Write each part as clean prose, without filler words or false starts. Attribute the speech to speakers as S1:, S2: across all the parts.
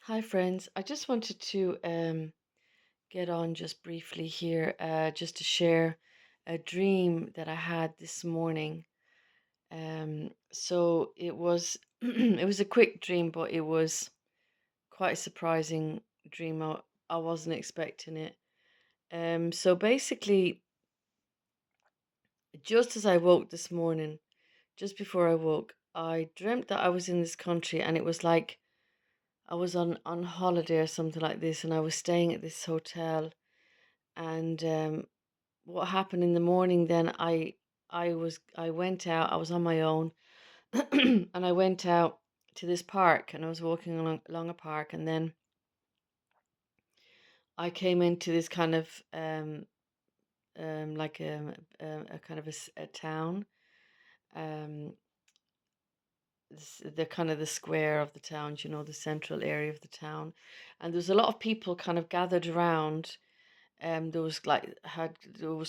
S1: Hi, friends. I just wanted to get on just briefly here, just to share a dream that I had this morning. So it was it was a quick dream, but it was quite a surprising dream. I wasn't expecting it. So basically, just as I woke this morning, just before I woke, I dreamt that I was in this country, and it was like I was on holiday or something like this, and I was staying at this hotel. And what happened in the morning then, I went out. I was on my own, and I went out to this park, and I was walking along a park, and then I came into this kind of like a kind of a town, um the kind of the square of the town, the central area of the town. And there was a lot of people kind of gathered around. There was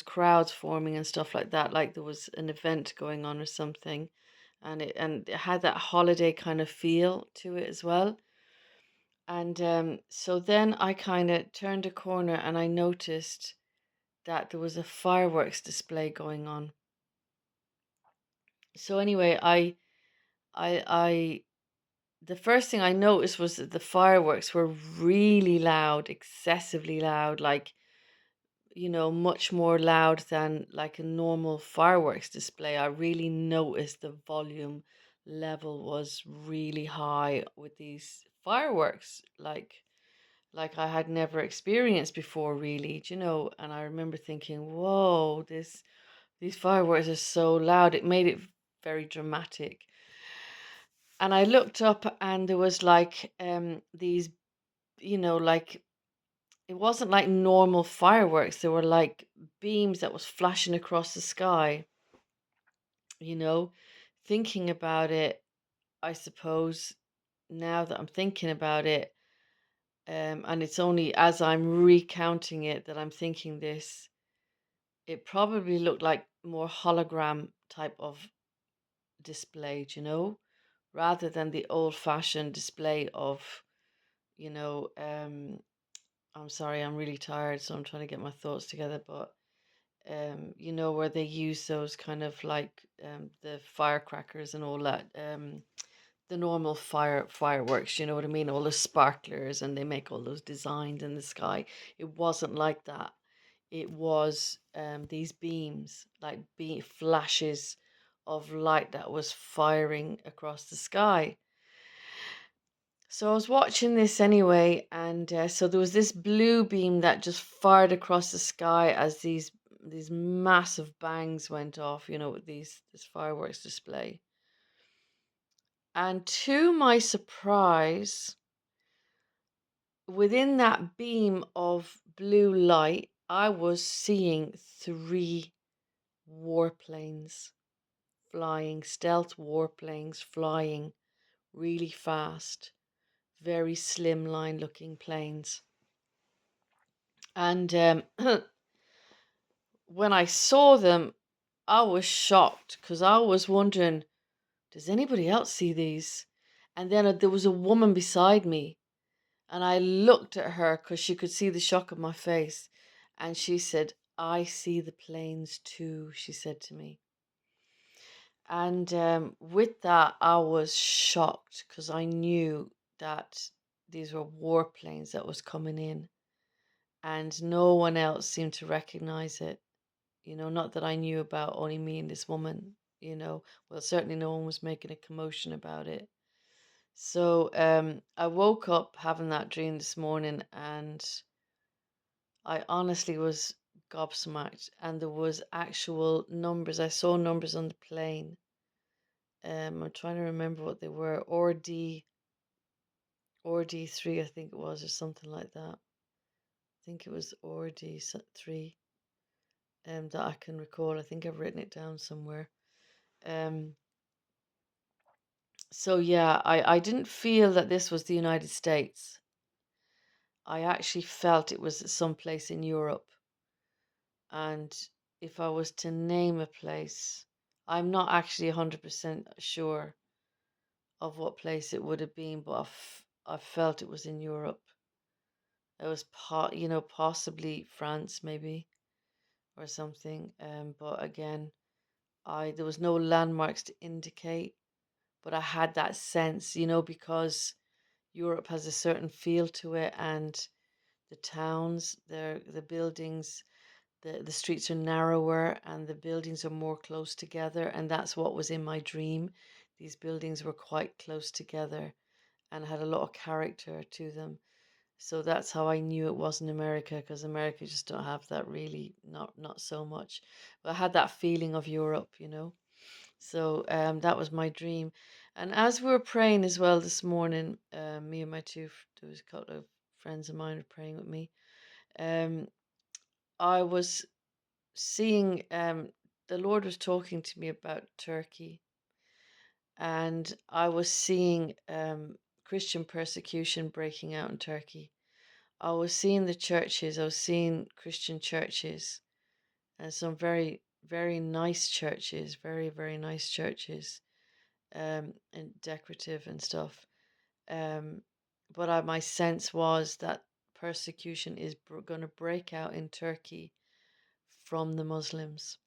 S1: crowds forming and stuff like that, like there was an event going on or something. And it had that holiday kind of feel to it as well. And so then I kind of turned a corner, and I noticed that there was a fireworks display going on. So anyway, I the first thing I noticed was that the fireworks were really loud, excessively loud, like, much more loud than like a normal fireworks display. I really noticed the volume level was really high with these fireworks, like I had never experienced before, really, and I remember thinking, whoa, these fireworks are so loud. It made it very dramatic. And I looked up, and there was like these, like, it wasn't like normal fireworks. There were like beams that was flashing across the sky, you know. Thinking about it, I suppose, now that I'm thinking about it, and it's only as I'm recounting it that I'm thinking this, it probably looked like more hologram type of display, rather than the old-fashioned display of, you know, um, I'm sorry, I'm really tired, so I'm trying to get my thoughts together, but where they use those kind of like the firecrackers and all that, the normal fireworks, you know what I mean? All the sparklers, and they make all those designs in the sky. It wasn't like that. It was these beams, like flashes of light that was firing across the sky. So I was watching this anyway, and so there was this blue beam that just fired across the sky as these massive bangs went off, with this fireworks display. And to my surprise, within that beam of blue light, I was seeing three warplanes flying, stealth warplanes flying really fast, very slimline looking planes. And when I saw them, I was shocked because I was wondering, does anybody else see these? And then there was a woman beside me, and I looked at her because she could see the shock of my face. And she said, I see the planes too, she said to me. And with that, I was shocked because I knew that these were warplanes that was coming in, and no one else seemed to recognize it. Not that I knew about, only me and this woman, Well, certainly no one was making a commotion about it. So I woke up having that dream this morning, and I honestly was gobsmacked. And there was actual numbers. I saw numbers on the plane. I'm trying to remember what they were. Or D3, I think it was, or something like that. I think it was or D3. That I can recall. I think I've written it down somewhere. Um, So yeah, I didn't feel that this was the United States. I actually felt it was someplace in Europe. And if I was to name a place, I'm not actually 100% sure of what place it would have been, but I felt it was in Europe. It was possibly France maybe or something. But again, I there was no landmarks to indicate, but I had that sense, because Europe has a certain feel to it, and the towns, the buildings, the streets are narrower and the buildings are more close together, and that's what was in my dream. These buildings were quite close together and had a lot of character to them. So that's how I knew it wasn't America, because America just don't have that, really, not so much. But I had that feeling of Europe. So that was my dream. And as we were praying as well this morning, me and my there was a couple of friends of mine were praying with me. Um, I was seeing the Lord was talking to me about Turkey, and I was seeing Christian persecution breaking out in Turkey. I was seeing the churches, I was seeing Christian churches, and some very, very nice churches, very, very nice churches, and decorative and stuff. Um, but my sense was that persecution is going to break out in Turkey from the Muslims,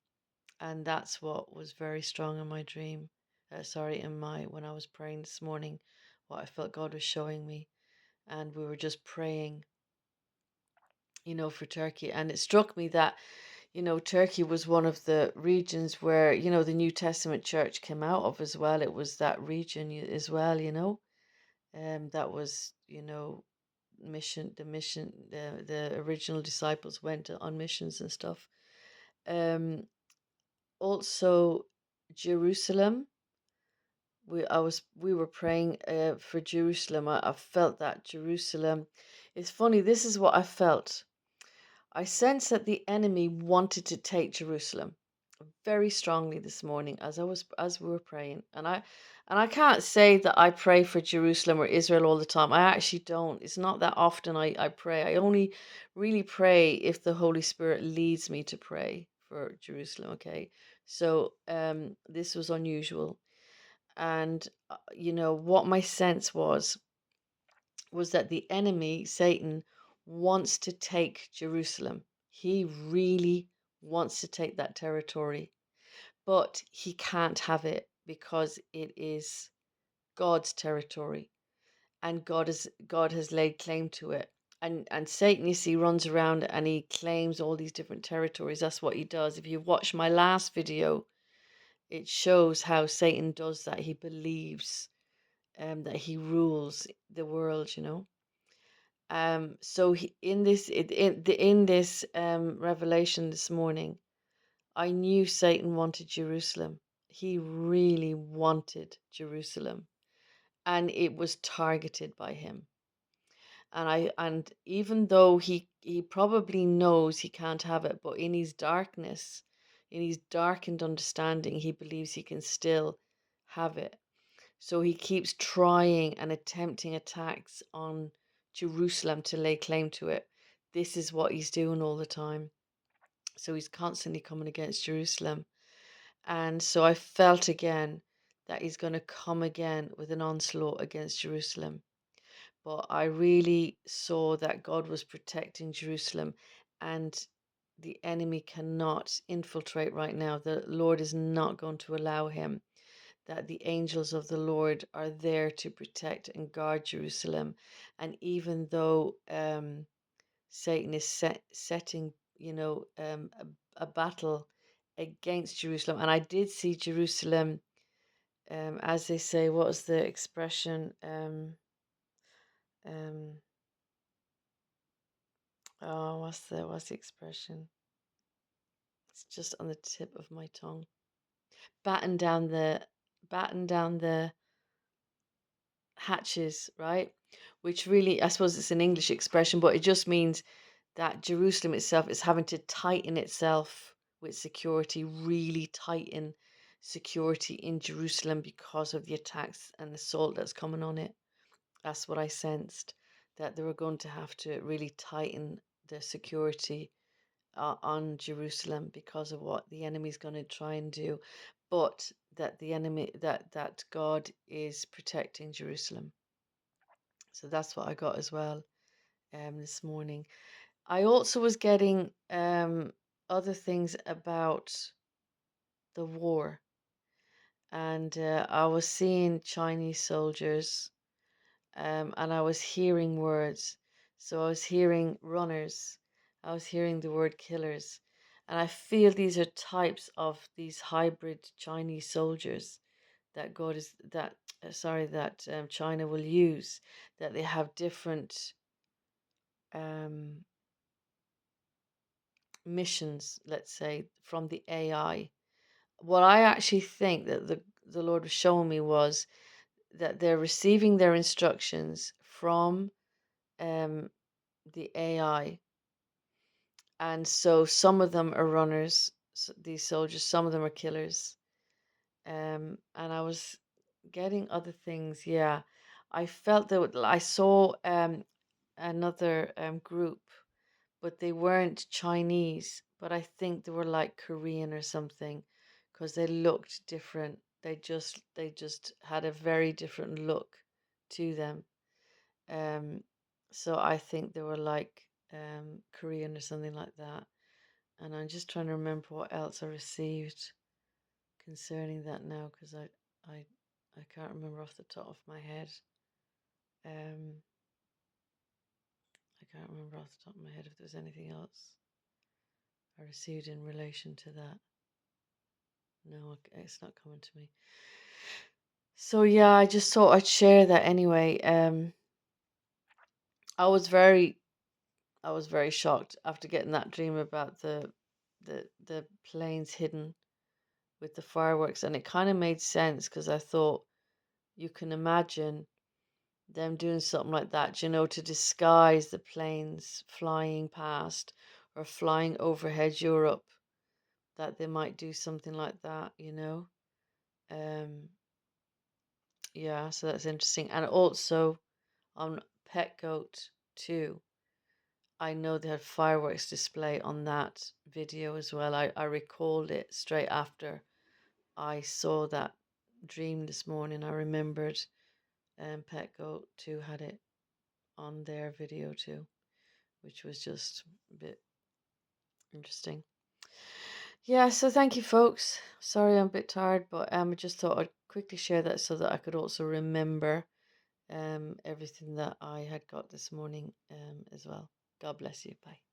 S1: and that's what was very strong in my dream. Sorry, in my when I was praying this morning, what I felt God was showing me, and we were just praying, for Turkey, and it struck me that Turkey was one of the regions where the New Testament church came out of as well. It was that region as well, that was mission, the original disciples went on missions and stuff. Also Jerusalem. We were praying for Jerusalem. I felt that Jerusalem. It's funny. This is what I felt. I sense that the enemy wanted to take Jerusalem very strongly this morning as we were praying. And I can't say that I pray for Jerusalem or Israel all the time. I actually don't. It's not that often I pray. I only really pray if the Holy Spirit leads me to pray for Jerusalem. Okay. So this was unusual. And what my sense was that the enemy, Satan, wants to take Jerusalem. He really wants to take that territory, but he can't have it because it is God's territory, and God has laid claim to it. And Satan, you see, runs around and he claims all these different territories. That's what he does. If you watch my last video, it shows how Satan does that. He believes that he rules the world. So in this revelation this morning, I knew Satan wanted Jerusalem. He really wanted Jerusalem, and it was targeted by him. And even though he probably knows he can't have it, but in his darkness, in his darkened understanding, he believes he can still have it. So he keeps trying and attempting attacks on Jerusalem to lay claim to it. This is what he's doing all the time. So he's constantly coming against Jerusalem. And so I felt again that he's going to come again with an onslaught against Jerusalem. But I really saw that God was protecting Jerusalem, and the enemy cannot infiltrate right now. The Lord is not going to allow him. That the angels of the Lord are there to protect and guard Jerusalem. And even though Satan is setting, a battle against Jerusalem, and I did see Jerusalem, as they say, what was the expression? Um, oh, what's the expression? It's just on the tip of my tongue. Batten down the batten down the hatches, right? Which really, I suppose it's an English expression, but it just means that Jerusalem itself is having to tighten itself with security, really tighten security in Jerusalem because of the attacks and assault that's coming on it. That's what I sensed, that they were going to have to really tighten the security on Jerusalem because of what the enemy's going to try and do, but that the enemy that God is protecting Jerusalem. So that's what I got as well this morning. I also was getting other things about the war, and I was seeing Chinese soldiers, and I was hearing words. So I was hearing runners, I was hearing the word killers, and I feel these are types of these hybrid Chinese soldiers that God is that sorry that China will use. That they have different um, missions, let's say, from the AI. What I actually think that the Lord was showing me was that they're receiving their instructions from um, the AI, and so some of them are runners, these soldiers, some of them are killers. And I was getting other things. Yeah, I felt that I saw another group, but they weren't Chinese, but I think they were like Korean or something, because they looked different. They just had a very different look to them. Um, so I think they were like Korean or something like that. And I'm just trying to remember what else I received concerning that now, because I I can't remember off the top of my head. Um, I can't remember off the top of my head if there was anything else I received in relation to that. No, it's not coming to me. So yeah, I just thought I'd share that anyway. I was very I was very shocked after getting that dream about the planes hidden with the fireworks, and it kind of made sense because I thought you can imagine them doing something like that, to disguise the planes flying past or flying overhead Europe, that they might do something like that. Um, yeah, so that's interesting. And also on Pet Goat 2, I know they had fireworks display on that video as well. I recalled it straight after I saw that dream this morning. I remembered Pet Goat 2 had it on their video too, which was just a bit interesting. Yeah, so thank you, folks. Sorry I'm a bit tired, but I just thought I'd quickly share that so that I could also remember everything that I had got this morning as well. God bless you. Bye.